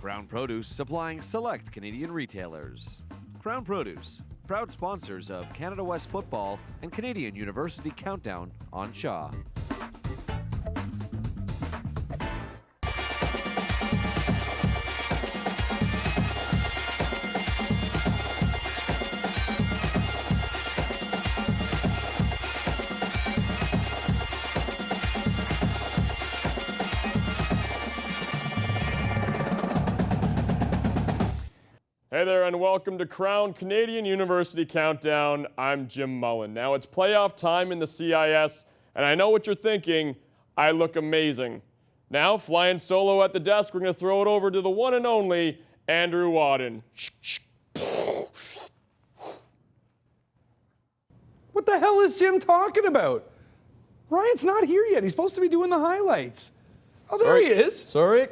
Krown Produce supplying select Canadian retailers. Krown Produce, proud sponsors of Canada West Football and Canadian University Countdown on Shaw. Hey there, and welcome to Krown Canadian University Countdown. I'm Jim Mullin. Now it's playoff time in the CIS, and I know what you're thinking. I look amazing. Now, flying solo at the desk, we're going to throw it over to the one and only Andrew Wadden. What the hell is Jim talking about? Ryan's not here yet. He's supposed to be doing the highlights. Oh, there he is. Sorry.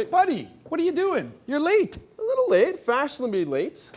Buddy, what are you doing? You're late. A little late, fashionably late.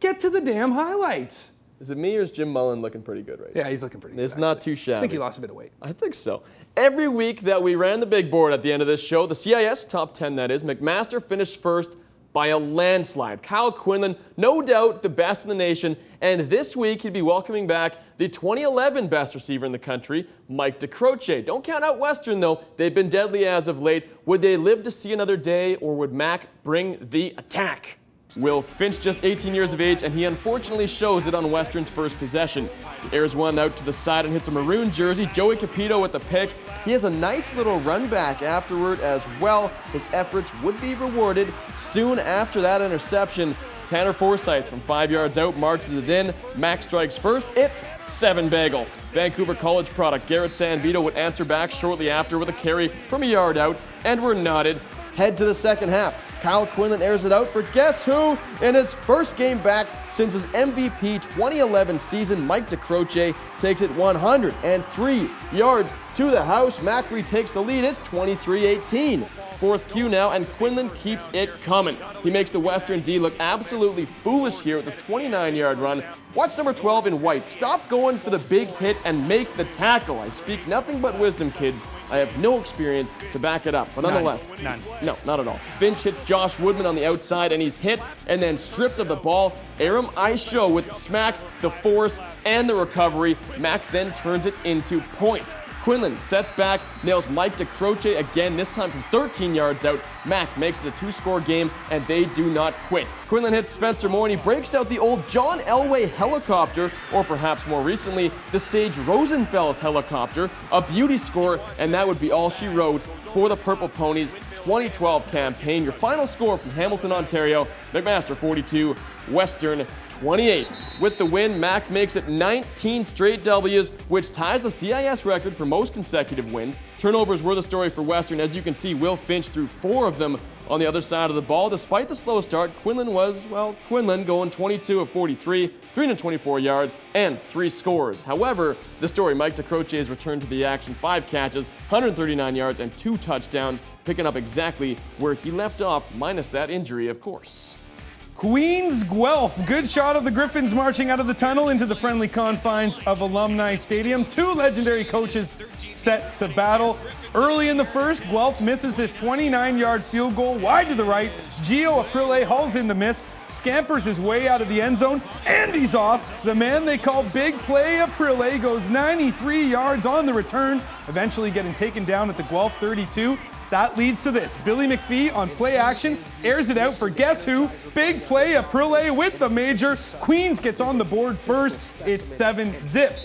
Get to the damn highlights. Is it me or is Jim Mullin looking pretty good right now? Yeah, he's looking pretty good. It's not too shabby. I think he lost a bit of weight. I think so. Every week that we ran the big board at the end of this show, the CIS top 10 that is, McMaster finished first by a landslide. Kyle Quinlan, no doubt the best in the nation, and this week he'd be welcoming back the 2011 best receiver in the country, Mike DeCroce. Don't count out Western though, they've been deadly as of late. Would they live to see another day, or would Mac bring the attack? Will Finch just 18 years of age, and he unfortunately shows it on Western's first possession. He airs one out to the side and hits a maroon jersey. Joey Capito with the pick. He has a nice little run back afterward as well. His efforts would be rewarded. Soon after that interception, Tanner Forsythe from 5 yards out marks it in. Max strikes first. It's 7-bagel. Vancouver College product Garrett Sanvito would answer back shortly after with a carry from a yard out, and we're knotted. Head to the second half. Kyle Quinlan airs it out for guess who? In his first game back since his MVP 2011 season, Mike DeCroce takes it 103 yards to the house. Mac retakes the lead. It's 23-18. Fourth Q now, and Quinlan keeps it coming. He makes the Western D look absolutely foolish here with his 29-yard run. Watch number 12 in white. Stop going for the big hit and make the tackle. I speak nothing but wisdom, kids. I have no experience to back it up, but nonetheless. None. No, not at all. Finch hits Josh Woodman on the outside, and he's hit and then stripped of the ball. Aram Aisho with the smack, the force, and the recovery. Mac then turns it into point. Quinlan sets back, nails Mike DeCroce again, this time from 13 yards out. Mac makes it a 2-score game, and they do not quit. Quinlan hits Spencer Moore, and he breaks out the old John Elway helicopter, or perhaps more recently, the Sage Rosenfels helicopter, a beauty score, and that would be all she wrote for the Purple Ponies 2012 campaign. Your final score from Hamilton, Ontario, McMaster 42, Western 28. With the win, Mac makes it 19 straight W's, which ties the CIS record for most consecutive wins. Turnovers were the story for Western. As you can see, Will Finch threw 4 of them on the other side of the ball. Despite the slow start, Quinlan was, well, Quinlan going 22 of 43, 324 yards, and 3 scores. However, the story, Mike DeCroce's return to the action, 5 catches, 139 yards, and 2 touchdowns, picking up exactly where he left off, minus that injury, of course. Queens Guelph. Good shot of the Griffins marching out of the tunnel into the friendly confines of Alumni Stadium. 2 legendary coaches set to battle. Early in the first, Guelph misses this 29-yard field goal wide to the right. Gio Aprile hauls in the miss, scampers his way out of the end zone, and he's off. The man they call Big Play Aprile goes 93 yards on the return, eventually getting taken down at the Guelph 32. That leads to this. Billy McPhee on play action airs it out for guess who? Big Play Aprile with the major. Queens gets on the board first. It's 7-zip.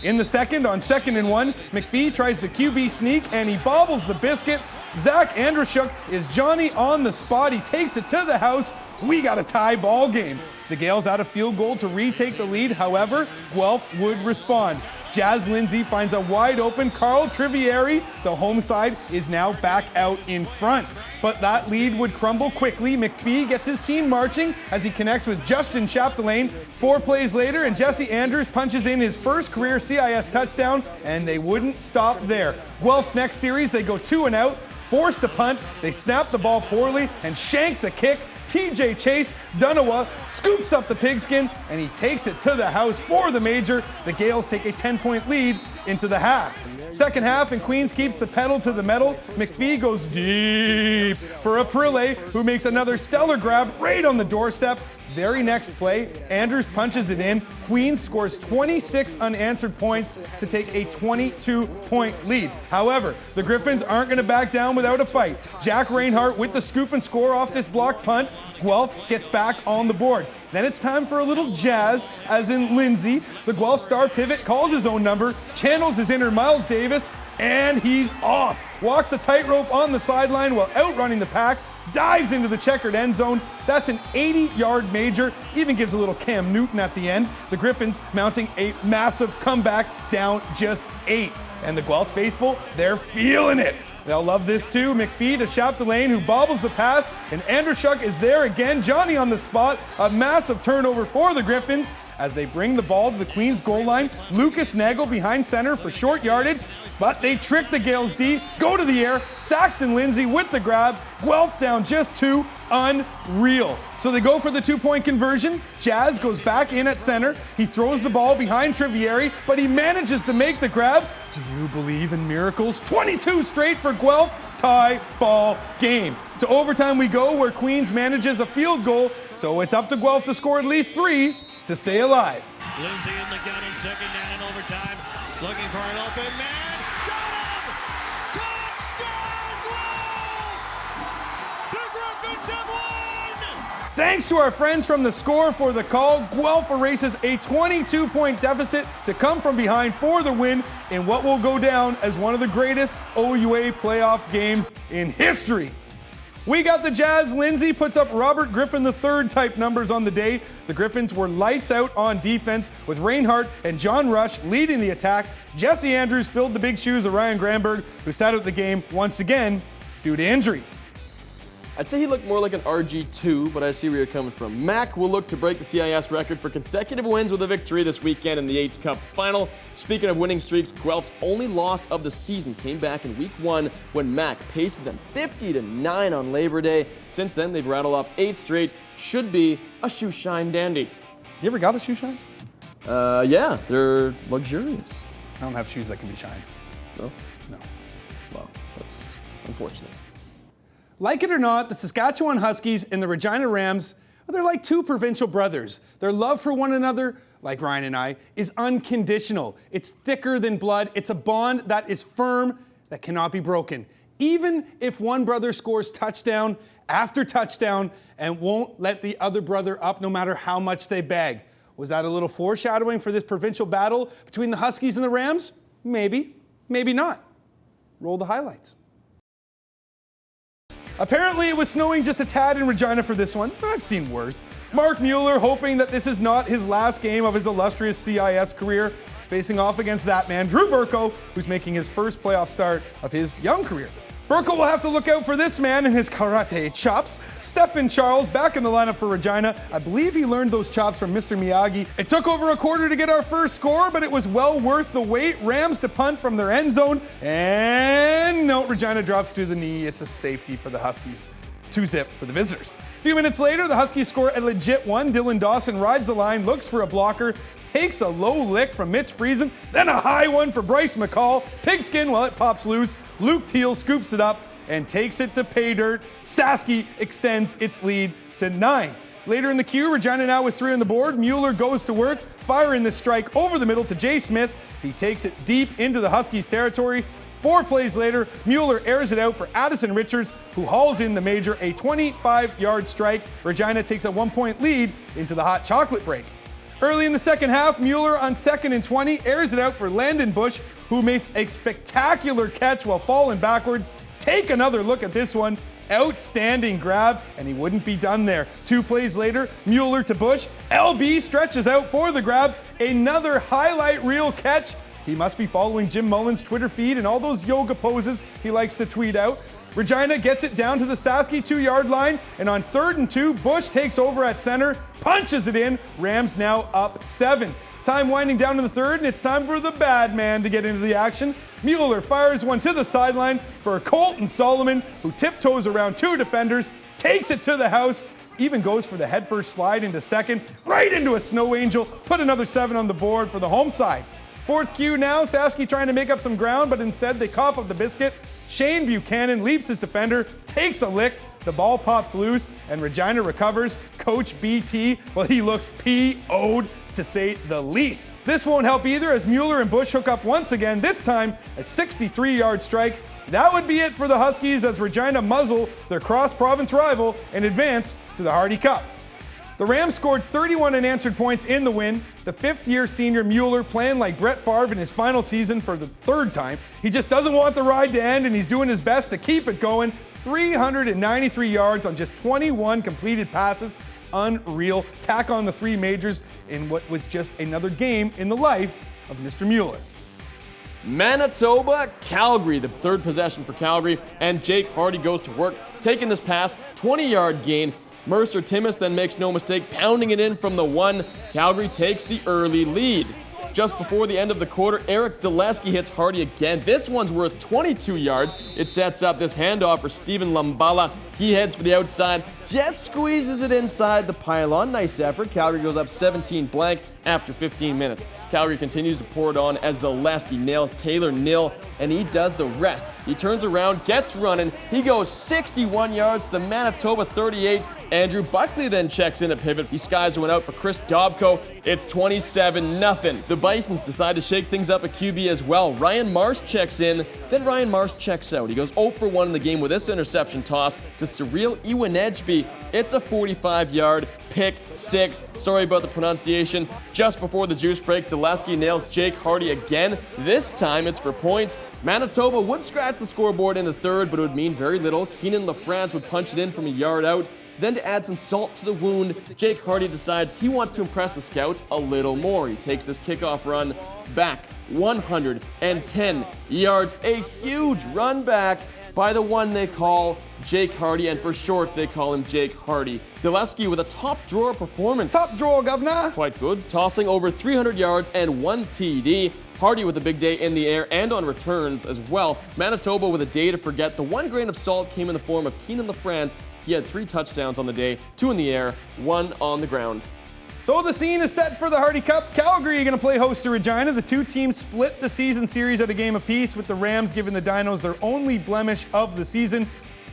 In the second, on 2nd and 1, McPhee tries the QB sneak and he bobbles the biscuit. Zach Andrushuk is Johnny on the spot. He takes it to the house. We got a tie ball game. The Gaels out of field goal to retake the lead. However, Guelph would respond. Jazz Lindsay finds a wide open Carl Trivieri. The home side is now back out in front. But that lead would crumble quickly. McPhee gets his team marching as he connects with Justin Chapdelaine. 4 plays later, and Jesse Andrews punches in his first career CIS touchdown, and they wouldn't stop there. Guelph's next series, they go 2 and out, force the punt, they snap the ball poorly, and shank the kick. TJ Chase Dunawa scoops up the pigskin, and he takes it to the house for the major. The Gaels take a 10-point lead into the half. Second half, and Queens keeps the pedal to the metal. McPhee goes deep for a Prille, who makes another stellar grab right on the doorstep. Very next play, Andrews punches it in. Queens scores 26 unanswered points to take a 22-point lead. However, the Griffins aren't going to back down without a fight. Jack Reinhart with the scoop and score off this block punt. Guelph gets back on the board. Then it's time for a little jazz, as in Lindsay. The Guelph star pivot calls his own number, channels his inner Miles Davis, and he's off. Walks a tightrope on the sideline while outrunning the pack. Dives into the checkered end zone. That's an 80-yard major. Even gives a little Cam Newton at the end. The Griffins mounting a massive comeback, down just 8. And the Guelph faithful, they're feeling it. They'll love this too. McPhee to Chapdelaine, who bobbles the pass, and Andrushuk is there again. Johnny on the spot. A massive turnover for the Griffins as they bring the ball to the Queens goal line. Lucas Nagel behind center for short yardage, but they trick the Gaels D. Go to the air. Saxton Lindsay with the grab. Guelph down just 2. Unreal. So they go for the 2-point conversion. Jazz goes back in at center. He throws the ball behind Trivieri, but he manages to make the grab. Do you believe in miracles? 22 straight for Guelph. Tie ball game. To overtime we go, where Queens manages a field goal, so it's up to Guelph to score at least 3 to stay alive. Lindsay in the gun in second down in overtime. Looking for an open man. Got him! Touchdown, Guelph! The Griffins have won! Thanks to our friends from The Score for the call. Guelph erases a 22-point deficit to come from behind for the win in what will go down as one of the greatest OUA playoff games in history. We got the Jazz. Lindsay puts up Robert Griffin III type numbers on the day. The Griffins were lights out on defense, with Reinhart and John Rush leading the attack. Jesse Andrews filled the big shoes of Ryan Granberg, who sat out the game once again due to injury. I'd say he looked more like an RG2, but I see where you're coming from. Mac will look to break the CIS record for consecutive wins with a victory this weekend in the H Cup final. Speaking of winning streaks, Guelph's only loss of the season came back in week 1 when Mac pasted them 50-9 on Labor Day. Since then, they've rattled off 8 straight. Should be a shoe shine dandy. You ever got a shoe shine? Yeah, they're luxurious. I don't have shoes that can be shined. No? No. Well, that's unfortunate. Like it or not, the Saskatchewan Huskies and the Regina Rams, they're like two provincial brothers. Their love for one another, like Ryan and I, is unconditional. It's thicker than blood. It's a bond that is firm, that cannot be broken. Even if one brother scores touchdown after touchdown and won't let the other brother up no matter how much they beg. Was that a little foreshadowing for this provincial battle between the Huskies and the Rams? Maybe, maybe not. Roll the highlights. Apparently it was snowing just a tad in Regina for this one. I've seen worse. Mark Mueller hoping that this is not his last game of his illustrious CIS career, facing off against that man, Drew Burko, who's making his first playoff start of his young career. Burko will have to look out for this man and his karate chops. Stephen Charles back in the lineup for Regina. I believe he learned those chops from Mr. Miyagi. It took over a quarter to get our first score, but it was well worth the wait. Rams to punt from their end zone. And no, Regina drops to the knee. It's a safety for the Huskies. 2-zip for the visitors. A few minutes later, the Huskies score a legit one. Dylan Dawson rides the line, looks for a blocker, takes a low lick from Mitch Friesen, then a high one for Bryce McCall. Pigskin while it pops loose. Luke Teal scoops it up and takes it to pay dirt. Saski extends its lead to 9. Later in the queue, Regina now with 3 on the board. Mueller goes to work, firing this strike over the middle to Jay Smith. He takes it deep into the Huskies' territory. 4 plays later, Mueller airs it out for Addison Richards, who hauls in the major, a 25-yard strike. Regina takes a 1-point lead into the hot chocolate break. Early in the second half, Mueller on 2nd and 20 airs it out for Landon Bush, who makes a spectacular catch while falling backwards. Take another look at this one. Outstanding grab, and he wouldn't be done there. 2 plays later, Mueller to Bush. LB stretches out for the grab. Another highlight reel catch. He must be following Jim Mullin's Twitter feed and all those yoga poses he likes to tweet out. Regina gets it down to the Saski 2-yard line, and on 3rd and 2, Bush takes over at center, punches it in. Rams now up 7. Time winding down to the 3rd, and it's time for the bad man to get into the action. Mueller fires one to the sideline for Colton Solomon, who tiptoes around 2 defenders, takes it to the house, even goes for the headfirst slide into second, right into a snow angel, put another 7 on the board for the home side. Fourth Q now, Sasky trying to make up some ground, but instead they cough up the biscuit. Shane Buchanan leaps his defender, takes a lick, the ball pops loose, and Regina recovers. Coach BT, well, he looks P.O.'d to say the least. This won't help either as Mueller and Bush hook up once again, this time a 63-yard strike. That would be it for the Huskies as Regina muzzle their cross-province rival and advance to the Hardy Cup. The Rams scored 31 unanswered points in the win. The fifth-year senior Mueller playing like Brett Favre in his final season for the third time. He just doesn't want the ride to end, and he's doing his best to keep it going. 393 yards on just 21 completed passes. Unreal. Tack on the 3 majors in what was just another game in the life of Mr. Mueller. Manitoba, Calgary, the third possession for Calgary, and Jake Hardy goes to work, taking this pass, 20-yard gain. Mercer Timmis then makes no mistake, pounding it in from the 1. Calgary takes the early lead. Just before the end of the quarter, Eric Zaleski hits Hardy again. This one's worth 22 yards. It sets up this handoff for Steven Lambala. He heads for the outside, just squeezes it inside the pylon. Nice effort. Calgary goes up 17 blank after 15 minutes. Calgary continues to pour it on as Zaleski nails Taylor Nill, and he does the rest. He turns around, gets running. He goes 61 yards to the Manitoba 38. Andrew Buckley then checks in at pivot. He skies one out for Chris Dobko. It's 27-0. The Bisons decide to shake things up at QB as well. Ryan Marsh checks in, then Ryan Marsh checks out. He goes 0 for 1 in the game with this interception toss to Cyril Iwanejby. It's a 45-yard pick 6. Sorry about the pronunciation. Just before the juice break, Zaleski nails Jake Hardy again. This time it's for points. Manitoba would scratch the scoreboard in the third, but it would mean very little. Keenan LaFrance would punch it in from a yard out. Then to add some salt to the wound, Jake Hardy decides he wants to impress the scouts a little more. He takes this kickoff run back 110 yards. A huge run back by the one they call Jake Hardy, and for short, they call him Jake Hardy. Zaleski with a top-drawer performance. Top drawer, governor. Quite good, tossing over 300 yards and 1 TD. Hardy with a big day in the air and on returns as well. Manitoba with a day to forget. The one grain of salt came in the form of Keenan LaFrance. He had 3 touchdowns on the day, 2 in the air, 1 on the ground. So the scene is set for the Hardy Cup. Calgary are going to play host to Regina. The two teams split the season series at a game apiece, with the Rams giving the Dinos their only blemish of the season.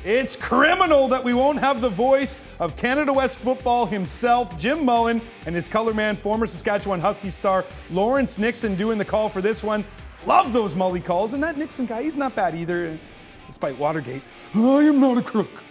It's criminal that we won't have the voice of Canada West football himself, Jim Mullin, and his color man, former Saskatchewan Husky star Lawrence Nixon, doing the call for this one. Love those Mully calls, and that Nixon guy, he's not bad either, despite Watergate. I am not a crook.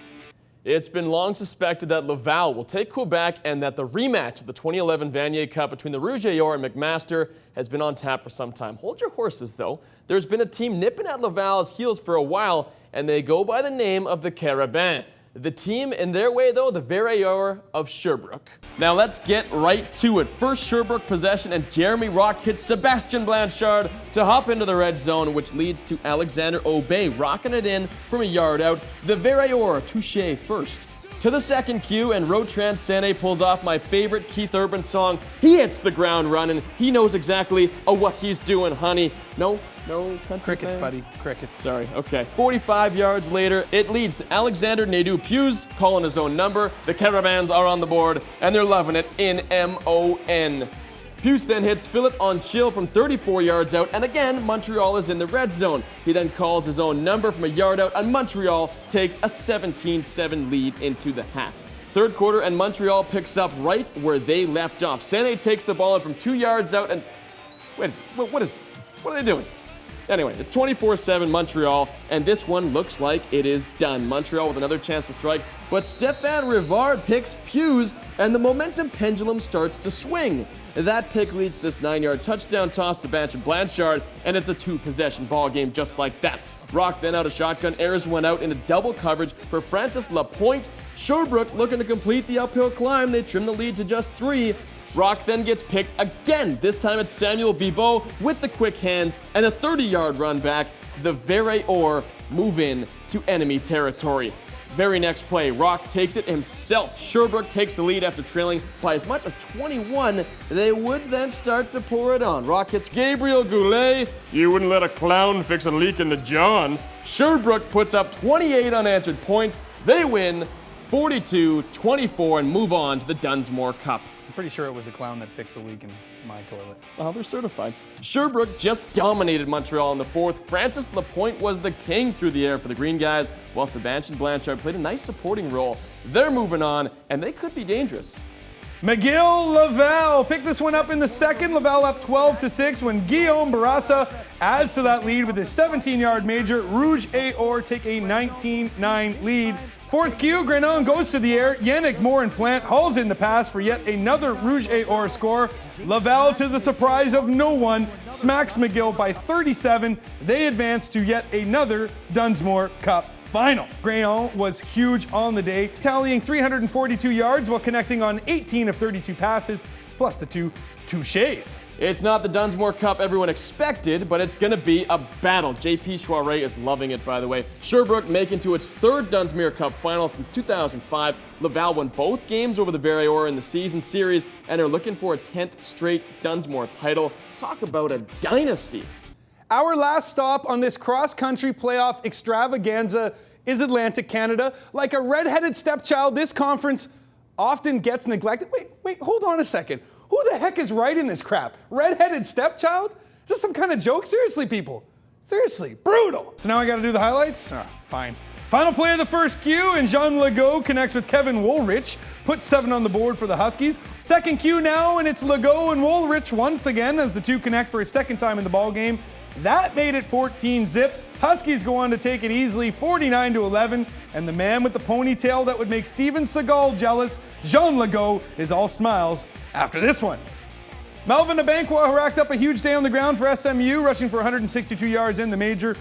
It's been long suspected that Laval will take Quebec and that the rematch of the 2011 Vanier Cup between the Rouge et Or and McMaster has been on tap for some time. Hold your horses, though. There's been a team nipping at Laval's heels for a while, and they go by the name of the Carabins. The team, in their way, though, the Verrayeurs of Sherbrooke. Now let's get right to it. First Sherbrooke possession, and Jeremy Rock hits Sebastien Blanchard to hop into the red zone, which leads to Alexander Aubé rocking it in from a yard out. The Verrayeurs touche first. To the second cue, and Rotran Sané pulls off my favorite Keith Urban song. He hits the ground running. He knows exactly what he's doing, honey. No Crickets, fans? buddy. Crickets. Sorry, okay. 45 yards later, it leads to Alexander Nadeau-Pius calling his own number. The Carabins are on the board, and they're loving it in M-O-N. Pius then hits Philip Onchil from 34 yards out, and again, Montreal is in the red zone. He then calls his own number from a yard out, and Montreal takes a 17-7 lead into the half. Third quarter, and Montreal picks up right where they left off. Sané takes the ball in from 2 yards out, and what is this? What are they doing? Anyway, it's 24-7 Montreal, and this one looks like it is done. Montreal with another chance to strike, but Stéphane Rivard picks Pius, and the momentum pendulum starts to swing. That pick leads to this 9-yard touchdown toss to Sebastien Blanchard, and it's a 2-possession ball game just like that. Rock then out of shotgun, airs one out into double coverage for Francis Lapointe. Sherbrooke looking to complete the uphill climb. They trim the lead to just 3. Rock then gets picked again. This time it's Samuel Bibeau with the quick hands and a 30-yard run back. The Verrayeurs move in to enemy territory. Very next play, Rock takes it himself. Sherbrooke takes the lead after trailing by as much as 21. They would then start to pour it on. Rock hits Gabriel Goulet. You wouldn't let a clown fix a leak in the John. Sherbrooke puts up 28 unanswered points. They win 42-24 and move on to the Dunsmore Cup. I'm pretty sure it was a clown that fixed the leak in my toilet. Oh, they're certified. Sherbrooke just dominated Montreal in the fourth. Francis Lapointe was the king through the air for the Greene guys, while Sebastian Blanchard played a nice supporting role. They're moving on, and they could be dangerous. McGill Laval picked this one up in the second. Laval up 12-6 when Guillaume Barassa adds to that lead with his 17-yard major. Rouge et Or take a 19-9 lead. Fourth Q, Grenon goes to the air. Yannick Morin-Plant hauls in the pass for yet another Rouge et Or score. Laval, to the surprise of no one, smacks McGill by 37. They advance to yet another Dunsmore Cup final. Grenon was huge on the day, tallying 342 yards while connecting on 18 of 32 passes, plus the two touches. It's not the Dunsmore Cup everyone expected, but it's going to be a battle. JP Shoiry is loving it, by the way. Sherbrooke making to its third Dunsmore Cup final since 2005. Laval won both games over the Barrior in the season series and are looking for a 10th straight Dunsmore title. Talk about a dynasty. Our last stop on this cross-country playoff extravaganza is Atlantic Canada. Like a red-headed stepchild, this conference often gets neglected. Wait, hold on a second. Who the heck is writing this crap? Red-headed stepchild? Is this some kind of joke? Seriously, people. Seriously, brutal. So now I gotta do the highlights? Fine. Final play of the first Q, and Jean Legault connects with Kevin Woolrich, puts 7 on the board for the Huskies. Second Q now, and it's Legault and Woolrich once again as the two connect for a second time in the ball game. That made it 14-zip. Huskies go on to take it easily, 49-11, and the man with the ponytail that would make Steven Seagal jealous, Jean Legault, is all smiles after this one. Melvin Abankwah racked up a huge day on the ground for SMU, rushing for 162 yards in the major.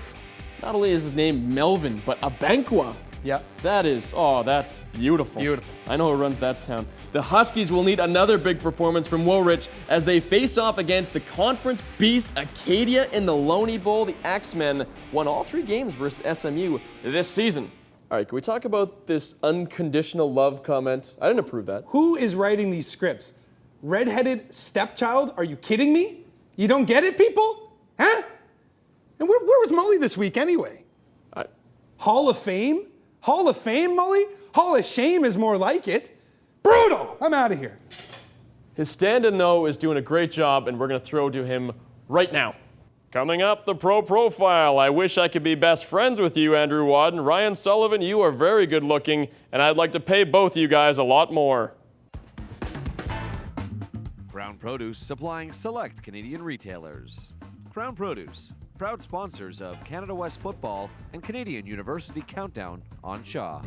Not only is his name Melvin, but Abankwah. Yeah. That's beautiful. Beautiful. I know who runs that town. The Huskies will need another big performance from Woolrich as they face off against the conference beast Acadia in the Loney Bowl. The Axemen won all 3 games versus SMU this season. All right, can we talk about this unconditional love comment? I didn't approve that. Who is writing these scripts? Red-headed stepchild? Are you kidding me? You don't get it, people? Huh? And where was Mully this week anyway? Hall of Fame? Hall of Fame, Mully? Hall of Shame is more like it. Brutal! I'm out of here. His stand-in, though, is doing a great job, and we're going to throw to him right now. Coming up, the pro profile. I wish I could be best friends with you, Andrew Wadden. Ryan Sullivan, you are very good looking, and I'd like to pay both you guys a lot more. Krown Produce supplying select Canadian retailers. Krown Produce, proud sponsors of Canada West Football and Canadian University Countdown on Shaw.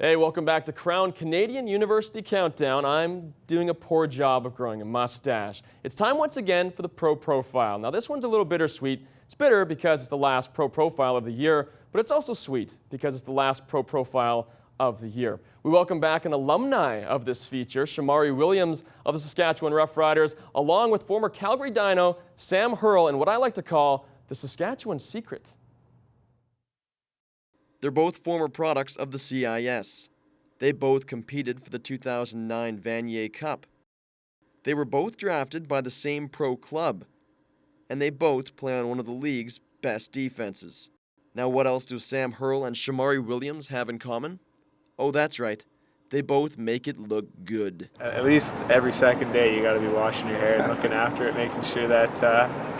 Hey, welcome back to Krown Canadian University Countdown. I'm doing a poor job of growing a mustache. It's time once again for the Pro Profile. Now this one's a little bittersweet. It's bitter because it's the last Pro Profile of the year, but it's also sweet because it's the last Pro Profile of the year. We welcome back an alumni of this feature, Shomari Williams of the Saskatchewan Roughriders, along with former Calgary Dino, Sam Hurl, and what I like to call the Saskatchewan Secret. They're both former products of the CIS. They both competed for the 2009 Vanier Cup. They were both drafted by the same pro club, and they both play on one of the league's best defenses. Now what else do Sam Hurl and Shomari Williams have in common? Oh, that's right. They both make it look good. At least every second day you got to be washing your hair and looking after it, making sure that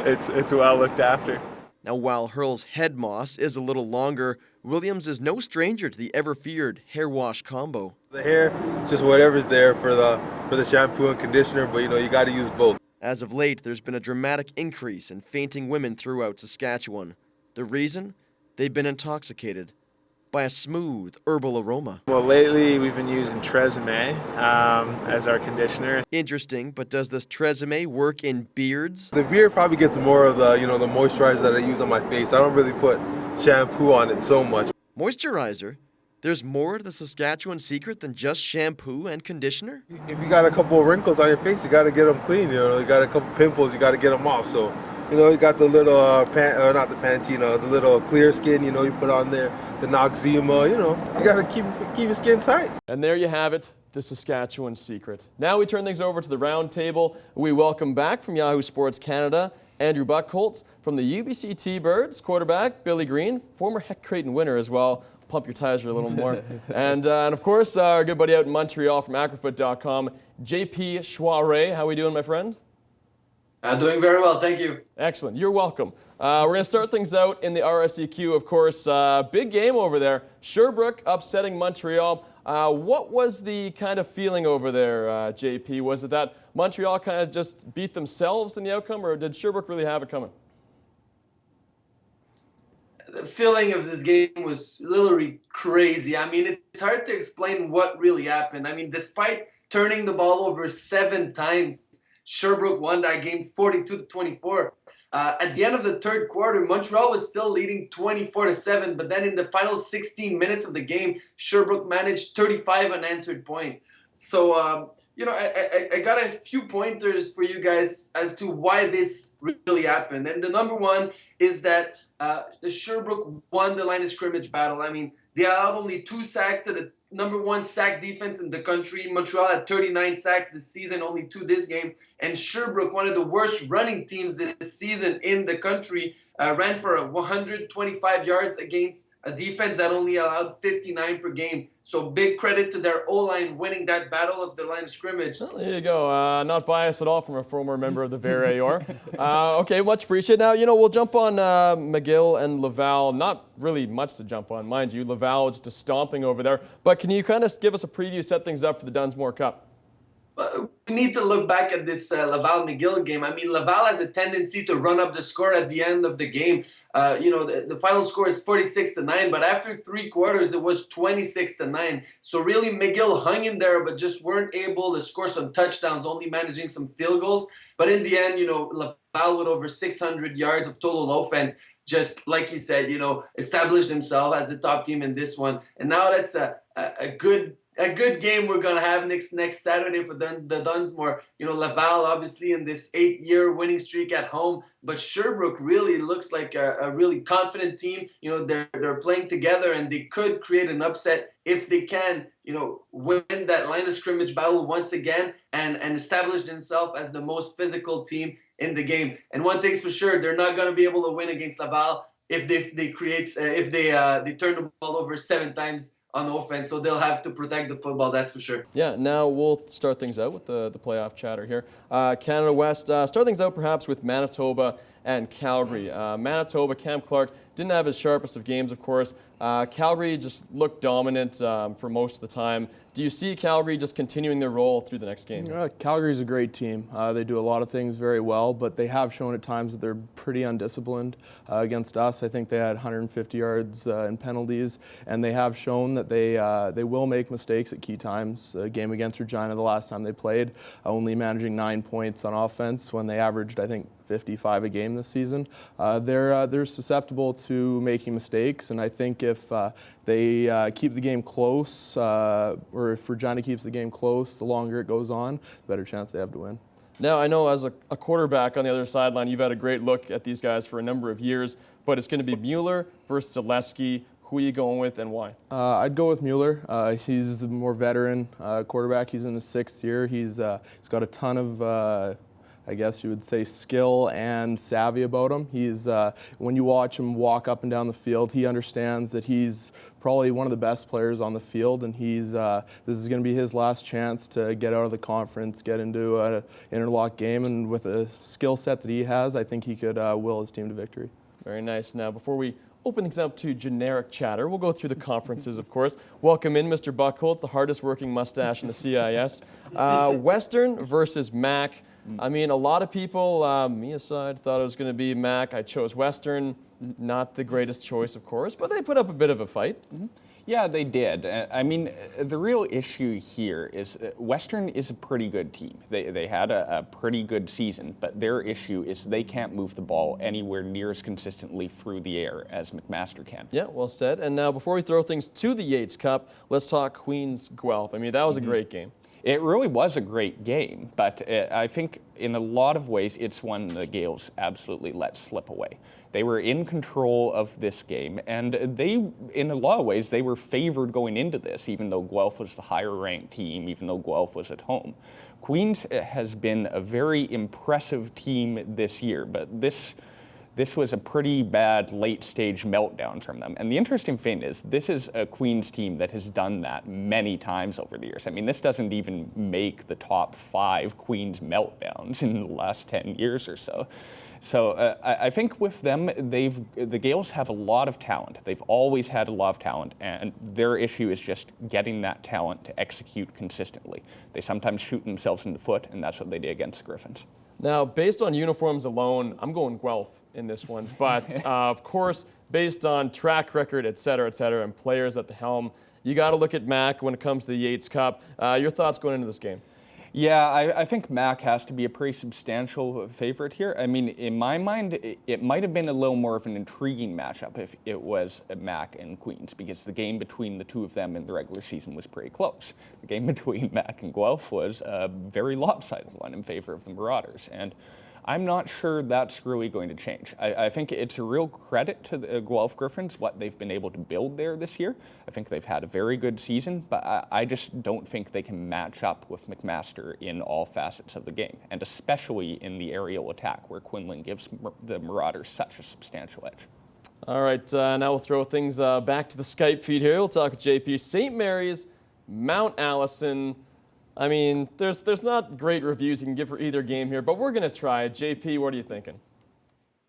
it's well looked after. Now while Hurl's head moss is a little longer, Williams is no stranger to the ever-feared hair wash combo. The hair, just whatever's there for the shampoo and conditioner, but you got to use both. As of late, there's been a dramatic increase in fainting women throughout Saskatchewan. The reason? They've been intoxicated by a smooth herbal aroma. Well, lately we've been using Tresemme as our conditioner. Interesting, but does this Tresemme work in beards? The beard probably gets more of the, the moisturizer that I use on my face. I don't really put shampoo on it so much. Moisturizer? There's more to the Saskatchewan Secret than just shampoo and conditioner? If you got a couple of wrinkles on your face, you got to get them clean. You got a couple pimples, you got to get them off. So You know, you got the little not the Pantene, the little clear skin. You know, you put on there the Noxzema. You know, you got to keep your skin tight. And there you have it, the Saskatchewan Secret. Now we turn things over to the Roundtable. We welcome back from Yahoo Sports Canada, Andrew Bucholtz, from the UBC T-Birds, quarterback Billy Greene, former Heck Creighton winner as well. Pump your tires a little more. and of course, our good buddy out in Montreal from acrofoot.com, JP Shoiry. How are we doing, my friend? Doing very well, thank you. Excellent, you're welcome. We're going to start things out in the RSEQ, of course. Big game over there. Sherbrooke upsetting Montreal. What was the kind of feeling over there, JP? Was it that Montreal kind of just beat themselves in the outcome, or did Sherbrooke really have it coming? The feeling of this game was literally crazy. I mean, it's hard to explain what really happened. I mean, despite turning the ball over 7 times, Sherbrooke won that game 42-24. At the end of the third quarter, Montreal was still leading 24-7, but then in the final 16 minutes of the game, Sherbrooke managed 35 unanswered points. So, you know, I got a few pointers for you guys as to why this really happened. And the number one is that the Sherbrooke won the line of scrimmage battle. I mean, they allowed only 2 sacks to the number 1 sack defense in the country. Montreal had 39 sacks this season, only 2 this game. And Sherbrooke, one of the worst running teams this season in the country, ran for 125 yards against a defense that only allowed 59 per game. So big credit to their O-line winning that battle of the line of scrimmage. Well, there you go. Not biased at all from a former member of the Verayor. Okay, much appreciated. Now, you know, we'll jump on McGill and Laval. Not really much to jump on, mind you. Laval just a stomping over there. But can you kind of give us a preview, set things up for the Dunsmore Cup? We need to look back at this Laval-McGill game. I mean, Laval has a tendency to run up the score at the end of the game. You know, the final score is 46-9, but after 3 quarters, it was 26-9. So really, McGill hung in there, but just weren't able to score some touchdowns, only managing some field goals. But in the end, you know, Laval with over 600 yards of total offense, just like you said, you know, established himself as the top team in this one. And now that's a good game we're going to have next Saturday for the Dunsmore. You know, Laval obviously in this 8-year winning streak at home, but Sherbrooke really looks like a really confident team. You know, they're playing together and they could create an upset if they can, you know, win that line of scrimmage battle once again and establish themselves as the most physical team in the game. And one thing's for sure, they're not going to be able to win against Laval if they turn the ball over 7 times on offense, so they'll have to protect the football, that's for sure. Yeah, now we'll start things out with the playoff chatter here. Canada West, start things out perhaps with Manitoba and Calgary. Manitoba, Cam Clark didn't have his sharpest of games, of course. Calgary just looked dominant for most of the time. Do you see Calgary just continuing their role through the next game? Calgary's a great team. They do a lot of things very well, but they have shown at times that they're pretty undisciplined against us. I think they had 150 yards in penalties, and they have shown that they will make mistakes at key times. A game against Regina the last time they played, only managing 9 points on offense when they averaged, I think, 55 a game this season. They're susceptible to making mistakes, and I think if they keep the game close, or if Regina keeps the game close, the longer it goes on, the better chance they have to win. Now, I know as a quarterback on the other sideline, you've had a great look at these guys for a number of years, but it's going to be Mueller versus Zaleski. Who are you going with and why? I'd go with Mueller. He's the more veteran quarterback. He's in his 6th year. He's got a ton of I guess you would say skill and savvy about him. He's when you watch him walk up and down the field, he understands that he's probably one of the best players on the field, and he's this is going to be his last chance to get out of the conference, get into an interlock game, and with a skill set that he has, I think he could will his team to victory. Very nice. Now, before we open things up to generic chatter, we'll go through the conferences, of course. Welcome in Mr. Bucholtz, the hardest working mustache in the CIS. Western versus MAC. I mean, a lot of people, me aside, thought it was going to be MAC. I chose Western. Not the greatest choice, of course, but they put up a bit of a fight. Mm-hmm. Yeah, they did. I mean, the real issue here is Western is a pretty good team. They had a pretty good season, but their issue is they can't move the ball anywhere near as consistently through the air as McMaster can. Yeah, well said. And now, before we throw things to the Yates Cup, let's talk Queens Guelph. I mean, that was a great game. It really was a great game, but I think in a lot of ways, it's one the Gaels absolutely let slip away. They were in control of this game, and in a lot of ways, they were favored going into this, even though Guelph was the higher-ranked team, even though Guelph was at home. Queens has been a very impressive team this year, but this was a pretty bad late-stage meltdown from them. And the interesting thing is, this is a Queens team that has done that many times over the years. I mean, this doesn't even make the top 5 Queens meltdowns in the last 10 years or so. So I think with them, the Gaels have a lot of talent. They've always had a lot of talent, and their issue is just getting that talent to execute consistently. They sometimes shoot themselves in the foot, and that's what they did against the Griffins. Now, based on uniforms alone, I'm going Guelph in this one. But, of course, based on track record, et cetera, and players at the helm, you got to look at Mac when it comes to the Yates Cup. Your thoughts going into this game? Yeah, I think Mac has to be a pretty substantial favorite here. I mean, in my mind, it might have been a little more of an intriguing matchup if it was Mac and Queens, because the game between the two of them in the regular season was pretty close. The game between Mac and Guelph was a very lopsided one in favor of the Marauders, and I'm not sure that's really going to change. I think it's a real credit to the Guelph Griffins, what they've been able to build there this year. I think they've had a very good season, but I just don't think they can match up with McMaster in all facets of the game, and especially in the aerial attack, where Quinlan gives the Marauders such a substantial edge. All right, now we'll throw things back to the Skype feed here. We'll talk with JP. St. Mary's, Mount Allison. I mean, there's not great reviews you can give for either game here, but we're going to try it. JP, what are you thinking?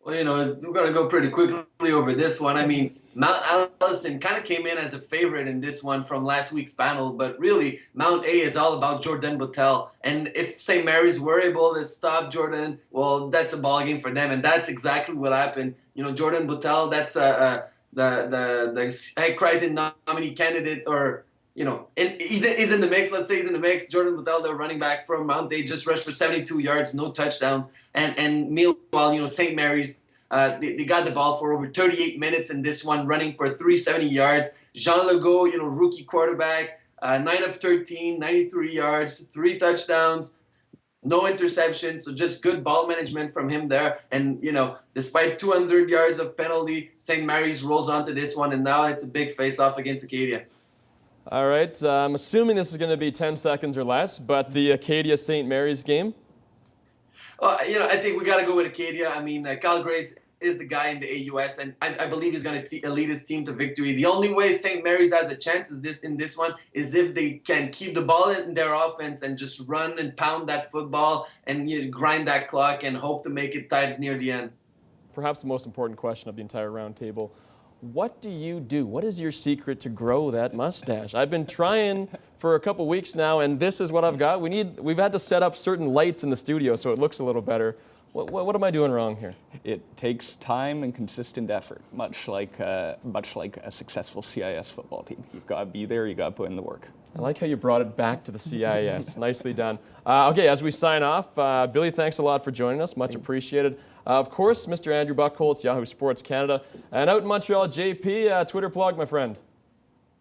Well, we're going to go pretty quickly over this one. I mean, Mount Allison kind of came in as a favorite in this one from last week's panel, but really, Mount A is all about Jordan Butel. And if St. Mary's were able to stop Jordan, well, that's a ball game for them, and that's exactly what happened. Jordan Butel, that's the Crichton nominee candidate, or he's in the mix. Let's say he's in the mix. Jordan Butel, the running back from Mount A, just rushed for 72 yards, no touchdowns. And meanwhile, St. Mary's, they got the ball for over 38 minutes in this one, running for 370 yards. Jean Legault, rookie quarterback, 9 of 13, 93 yards, 3 touchdowns, no interceptions. So just good ball management from him there. And, despite 200 yards of penalty, St. Mary's rolls onto this one, and now it's a big face-off against Acadia. All right, I'm assuming this is going to be 10 seconds or less, but the Acadia-St. Mary's game? I think we got to go with Acadia. I mean, Calgary is the guy in the AUS, and I believe he's going to lead his team to victory. The only way St. Mary's has a chance in this one is if they can keep the ball in their offense and just run and pound that football and grind that clock and hope to make it tight near the end. Perhaps the most important question of the entire roundtable. What do you do? What is your secret to grow that mustache? I've been trying for a couple weeks now, and this is what I've got. We've had to set up certain lights in the studio so it looks a little better. What am I doing wrong here? It takes time and consistent effort, much like a successful CIS football team. You've got to be there. You've got to put in the work. I like how you brought it back to the CIS. Nicely done. Okay, as we sign off, Billy, thanks a lot for joining us. Much appreciated. Of course, Mr. Andrew Bucholtz, Yahoo Sports Canada. And out in Montreal, JP, Twitter plug, my friend.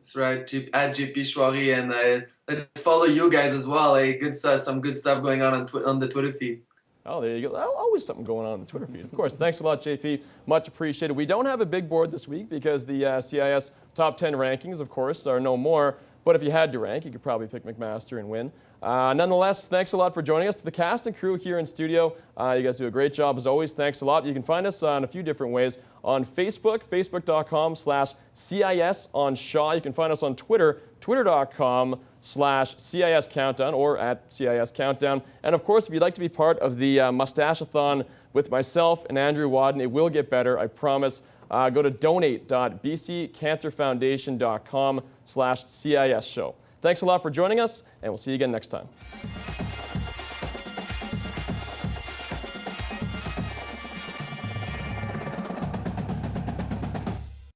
That's right, at JP Shoiry, and let's follow you guys as well. Some good stuff going on the Twitter feed. Oh, there you go. Always something going on the Twitter feed. Of course. Thanks a lot, JP. Much appreciated. We don't have a big board this week because the CIS top 10 rankings, of course, are no more. But if you had to rank, you could probably pick McMaster and win. Nonetheless, thanks a lot for joining us. To the cast and crew here in studio, you guys do a great job as always. Thanks a lot. You can find us in a few different ways on Facebook, facebook.com/CIS on Shaw. You can find us on Twitter, twitter.com/CIS Countdown or at CIS Countdown. And of course, if you'd like to be part of the Mustache-a-thon with myself and Andrew Wadden, it will get better, I promise. Go to donate.bccancerfoundation.com/CIS show. Thanks a lot for joining us, and we'll see you again next time.